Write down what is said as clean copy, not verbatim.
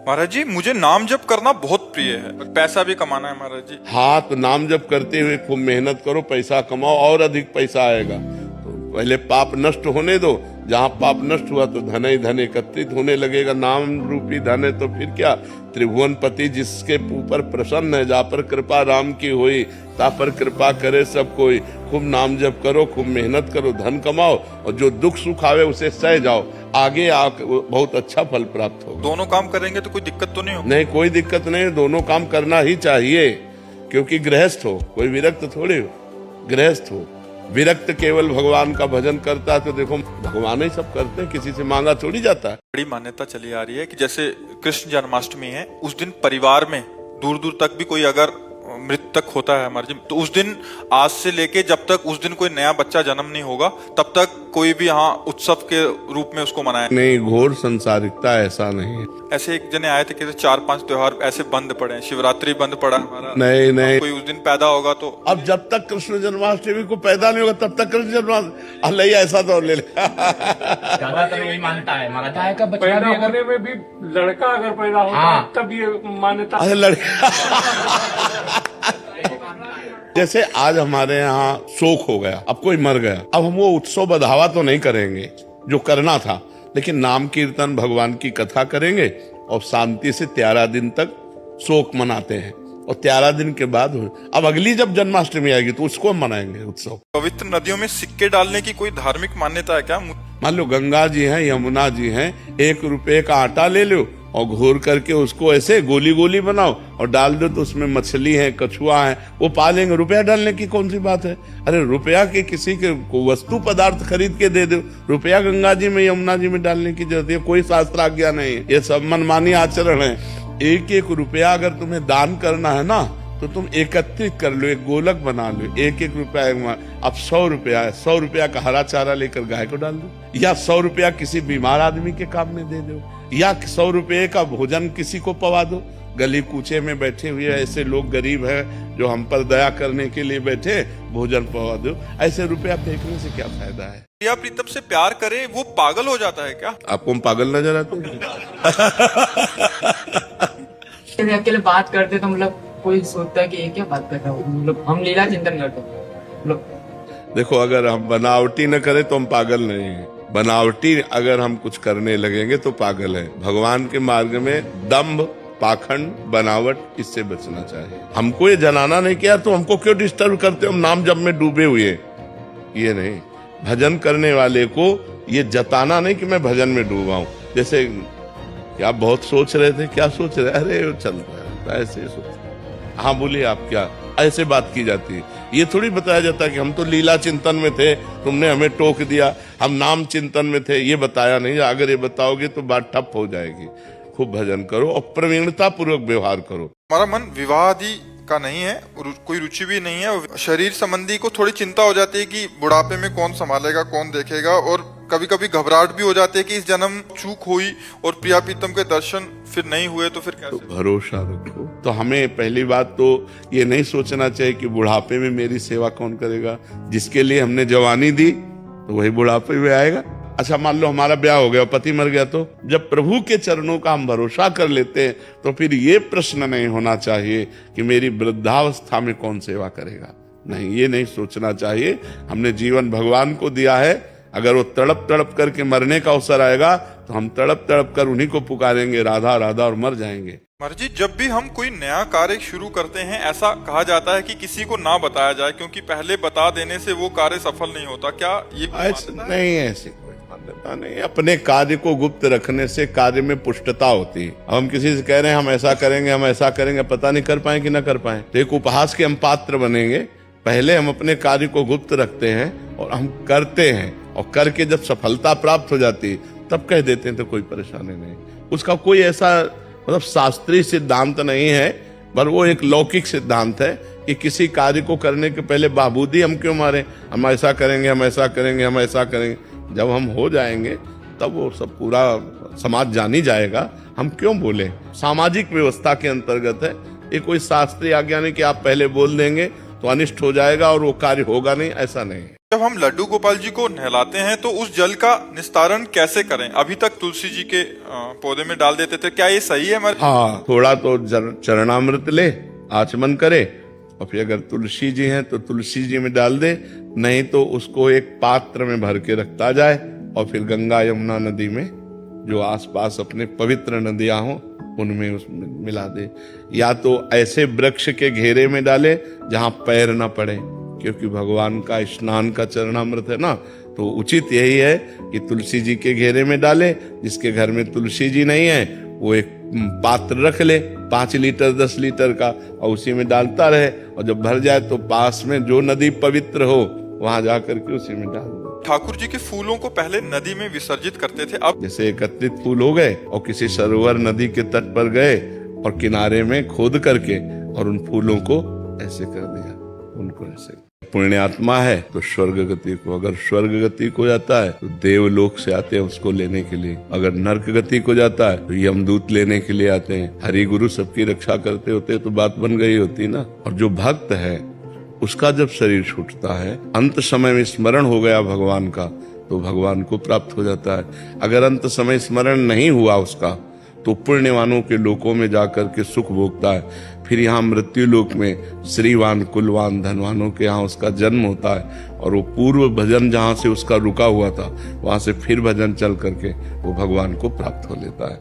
महाराज जी, मुझे नाम जप करना बहुत प्रिय है, पैसा भी कमाना है महाराज जी। हाँ, तो नाम जप करते हुए खूब मेहनत करो, पैसा कमाओ और अधिक पैसा आएगा। तो पहले पाप नष्ट होने दो, जहाँ पाप नष्ट हुआ तो धन ही धन एकत्रित होने लगेगा। नाम रूपी धन है तो फिर क्या, त्रिभुवन पति जिसके ऊपर प्रसन्न है, जहाँ पर कृपा राम की हुई ता पर कृपा करे सब कोई। खूब नाम जप करो, खूब मेहनत करो, धन कमाओ और जो दुख सुख आवे उसे सह जाओ, आगे बहुत अच्छा फल प्राप्त होगा। दोनों काम करेंगे तो कोई दिक्कत तो नहीं होगी? नहीं, कोई दिक्कत नहीं, दोनों काम करना ही चाहिए, क्योंकि गृहस्थ हो, कोई विरक्त थोड़े हो, गृहस्थ हो। विरक्त केवल भगवान का भजन करता है तो देखो भगवान ही सब करते हैं, किसी से मांगा थोड़ी जाता है। बड़ी मान्यता चली आ रही है कि जैसे कृष्ण जन्माष्टमी है, उस दिन परिवार में दूर दूर तक भी कोई अगर मृतक होता है हमारे जी, तो उस दिन आज से लेके जब तक उस दिन कोई नया बच्चा जन्म नहीं होगा तब तक कोई भी यहाँ उत्सव के रूप में उसको मनाया नहीं। घोर संसारिकता ऐसा नहीं है। ऐसे एक जने आए थे कि 4-5 त्योहार ऐसे बंद पड़े हैं, शिवरात्रि बंद पड़ा हमारा। नहीं, कोई उस दिन पैदा होगा तो अब जब तक कृष्ण जन्माष्टमी को पैदा नहीं होगा तब तक कृष्ण जन्माष्टमी अल्लाह ऐसा तो ले ज्यादातर यही मानता है महाराज का बच्चा पैदा भी अगर होने में भी लड़का अगर पैदा होता हाँ। है तब ये मान्यता। अरे लड़का जैसे आज हमारे यहाँ शोक हो गया, अब कोई मर गया, अब हम वो उत्सव बढ़ावा तो नहीं करेंगे जो करना था, लेकिन नाम कीर्तन भगवान की कथा करेंगे और शांति से 13 दिन तक शोक मनाते हैं। और 13 दिन के बाद अब अगली जब जन्माष्टमी आएगी तो उसको मनाएंगे उत्सव। पवित्र नदियों में सिक्के डालने की कोई धार्मिक मान्यता है क्या? मान लो गंगा जी हैं, यमुना जी हैं, 1 रुपए का आटा ले लो और घोर करके उसको ऐसे गोली गोली बनाओ और डाल दो, तो उसमें मछली है, कछुआ है, वो पालेंगे। रुपया डालने की कौन सी बात है? अरे रुपया के किसी के को वस्तु पदार्थ खरीद के दे दो, रुपया गंगा जी में यमुना जी में डालने की जरूरत है? कोई शास्त्र आज्ञा नहीं है, ये सब मनमानी आचरण है। 1-1 रुपया अगर तुम्हें दान करना है ना तो तुम एकत्रित कर लो, एक गोलक बना लो, 1-1 रुपया। अब 100 रुपया है, 100 रुपया का हरा चारा लेकर गाय को डाल दो, या 100 रुपया किसी बीमार आदमी के काम में दे दो, या 100 रुपये का भोजन किसी को पवा दो। गली कूचे में बैठे हुए ऐसे लोग गरीब हैं जो हम पर दया करने के लिए बैठे, भोजन पवा दो। ऐसे रुपया फेंकने से क्या फायदा है? प्रिया प्रीतम से प्यार करे वो पागल हो जाता है क्या? आपको हम पागल नजर आते हैं? अकेले बात करते तो मतलब कोई सोचता है कि ये क्या बात कर रहा हूँ, मतलब हम लीला चिंतन करते मतलब। देखो, अगर हम बनावटी न करें तो हम पागल नहीं हैं, बनावटी अगर हम कुछ करने लगेंगे तो पागल है। भगवान के मार्ग में दंभ, पाखंड, बनावट, इससे बचना चाहिए। हमको ये जनाना नहीं किया तो हमको क्यों डिस्टर्ब करते हो? हम नाम जप में डूबे हुए, ये नहीं। भजन करने वाले को ये जताना नहीं कि मैं भजन में डूबा हूं। जैसे क्या बहुत सोच रहे थे, क्या सोच रहे? अरे वो चलता है, ऐसे सोच। हाँ बोलिए, आप क्या ऐसे बात की जाती है? ये थोड़ी बताया जाता कि हम तो लीला चिंतन में थे, तुमने हमें टोक दिया, हम नाम चिंतन में थे, ये बताया नहीं। अगर ये बताओगे तो बात ठप हो जाएगी। खूब भजन करो और प्रवीणता पूर्वक व्यवहार करो। हमारा मन विवाह आदि का नहीं है, कोई रुचि भी नहीं है। शरीर संबंधी को थोड़ी चिंता हो जाती है कि बुढ़ापे में कौन संभालेगा, कौन देखेगा, और कभी कभी घबराहट भी हो जाती है कि इस जन्म चूक हुई और प्रिया प्रीतम के दर्शन फिर नहीं हुए तो फिर कैसे? तो भरोसा रखो। तो हमें पहली बात तो ये नहीं सोचना चाहिए कि बुढ़ापे में मेरी सेवा कौन करेगा। जिसके लिए हमने जवानी दी तो वही बुढ़ापे में आएगा। अच्छा, मान लो हमारा ब्याह हो गया, पति मर गया, तो जब प्रभु के चरणों का हम भरोसा कर लेते हैं तो फिर ये प्रश्न नहीं होना चाहिए कि मेरी वृद्धावस्था में कौन सेवा करेगा। नहीं, ये नहीं सोचना चाहिए। हमने जीवन भगवान को दिया है, अगर वो तड़प तड़प करके मरने का अवसर आएगा तो हम तड़प तड़प कर उन्हीं को पुकारेंगे, राधा राधा, और मर जाएंगे। महाराज जी, जब भी हम कोई नया कार्य शुरू करते हैं ऐसा कहा जाता है कि किसी को ना बताया जाए, क्योंकि पहले बता देने से वो कार्य सफल नहीं होता। क्या ये नहीं, ऐसे कोई मान्यता नहीं। अपने कार्य को गुप्त रखने से कार्य में पुष्टता होती है। अब हम किसी से कह रहे हैं हम ऐसा करेंगे, हम ऐसा करेंगे, पता नहीं कर पाए कि ना कर पाए, तो एक उपहास के हम पात्र बनेंगे। पहले हम अपने कार्य को गुप्त रखते हैं और हम करते हैं, और करके जब सफलता प्राप्त हो जाती है तब कह देते हैं तो कोई परेशानी नहीं। उसका कोई ऐसा मतलब शास्त्रीय सिद्धांत नहीं है, पर वो एक लौकिक सिद्धांत है कि किसी कार्य को करने के पहले बाबूदी हम क्यों मारे, हम ऐसा करेंगे, हम ऐसा करेंगे, हम ऐसा करेंगे। जब हम हो जाएंगे तब वो सब पूरा समाज जान ही जाएगा, हम क्यों बोले। सामाजिक व्यवस्था के अंतर्गत है, ये कोई शास्त्रीय आज्ञा नहीं कि आप पहले बोल देंगे तो अनिष्ट हो जाएगा और वो कार्य होगा नहीं, ऐसा नहीं है। जब हम लड्डू गोपाल जी को नहलाते हैं तो उस जल का निस्तारण कैसे करें? अभी तक तुलसी जी के पौधे में डाल देते थे, क्या ये सही है? हाँ, थोड़ा तो चरणामृत ले, आचमन करे, और फिर अगर तुलसी जी हैं तो तुलसी जी में डाल दे, नहीं तो उसको एक पात्र में भर के रखता जाए और फिर गंगा यमुना नदी में, जो आसपास अपने पवित्र नदियां हों उनमें उसमें मिला दे, या तो ऐसे वृक्ष के घेरे में डाले जहां पैर ना पड़े, क्योंकि भगवान का स्नान का चरणामृत है ना, तो उचित यही है कि तुलसी जी के घेरे में डाले। जिसके घर में तुलसी जी नहीं है वो एक पात्र रख ले 5 लीटर 10 लीटर का, और उसी में डालता रहे, और जब भर जाए तो पास में जो नदी पवित्र हो वहां जाकर के उसी में डाल दे। ठाकुर जी के फूलों को पहले नदी में विसर्जित करते थे, अब जैसे एकत्रित फूल हो गए और किसी सरोवर नदी के तट पर गए और किनारे में खोद करके और उन फूलों को ऐसे कर दिया, उनको ऐसे। पुण्यात्मा है तो स्वर्ग गति को, अगर स्वर्ग गति को जाता है तो देवलोक से आते हैं उसको लेने के लिए, अगर नरक गति को जाता है तो यमदूत लेने के लिए आते हैं। हरि गुरु सबकी रक्षा करते होते तो बात बन गई होती ना। और जो भक्त है उसका जब शरीर छूटता है, अंत समय में स्मरण हो गया भगवान का, तो भगवान को प्राप्त हो जाता है। अगर अंत समय स्मरण नहीं हुआ उसका तो पुण्यवानों के लोकों में जाकर के सुख भोगता है। फिर यहाँ मृत्यु लोक में श्रीवान कुलवान धनवानों के यहाँ उसका जन्म होता है, और वो पूर्व भजन जहाँ से उसका रुका हुआ था वहां से फिर भजन चल करके वो भगवान को प्राप्त हो लेता है।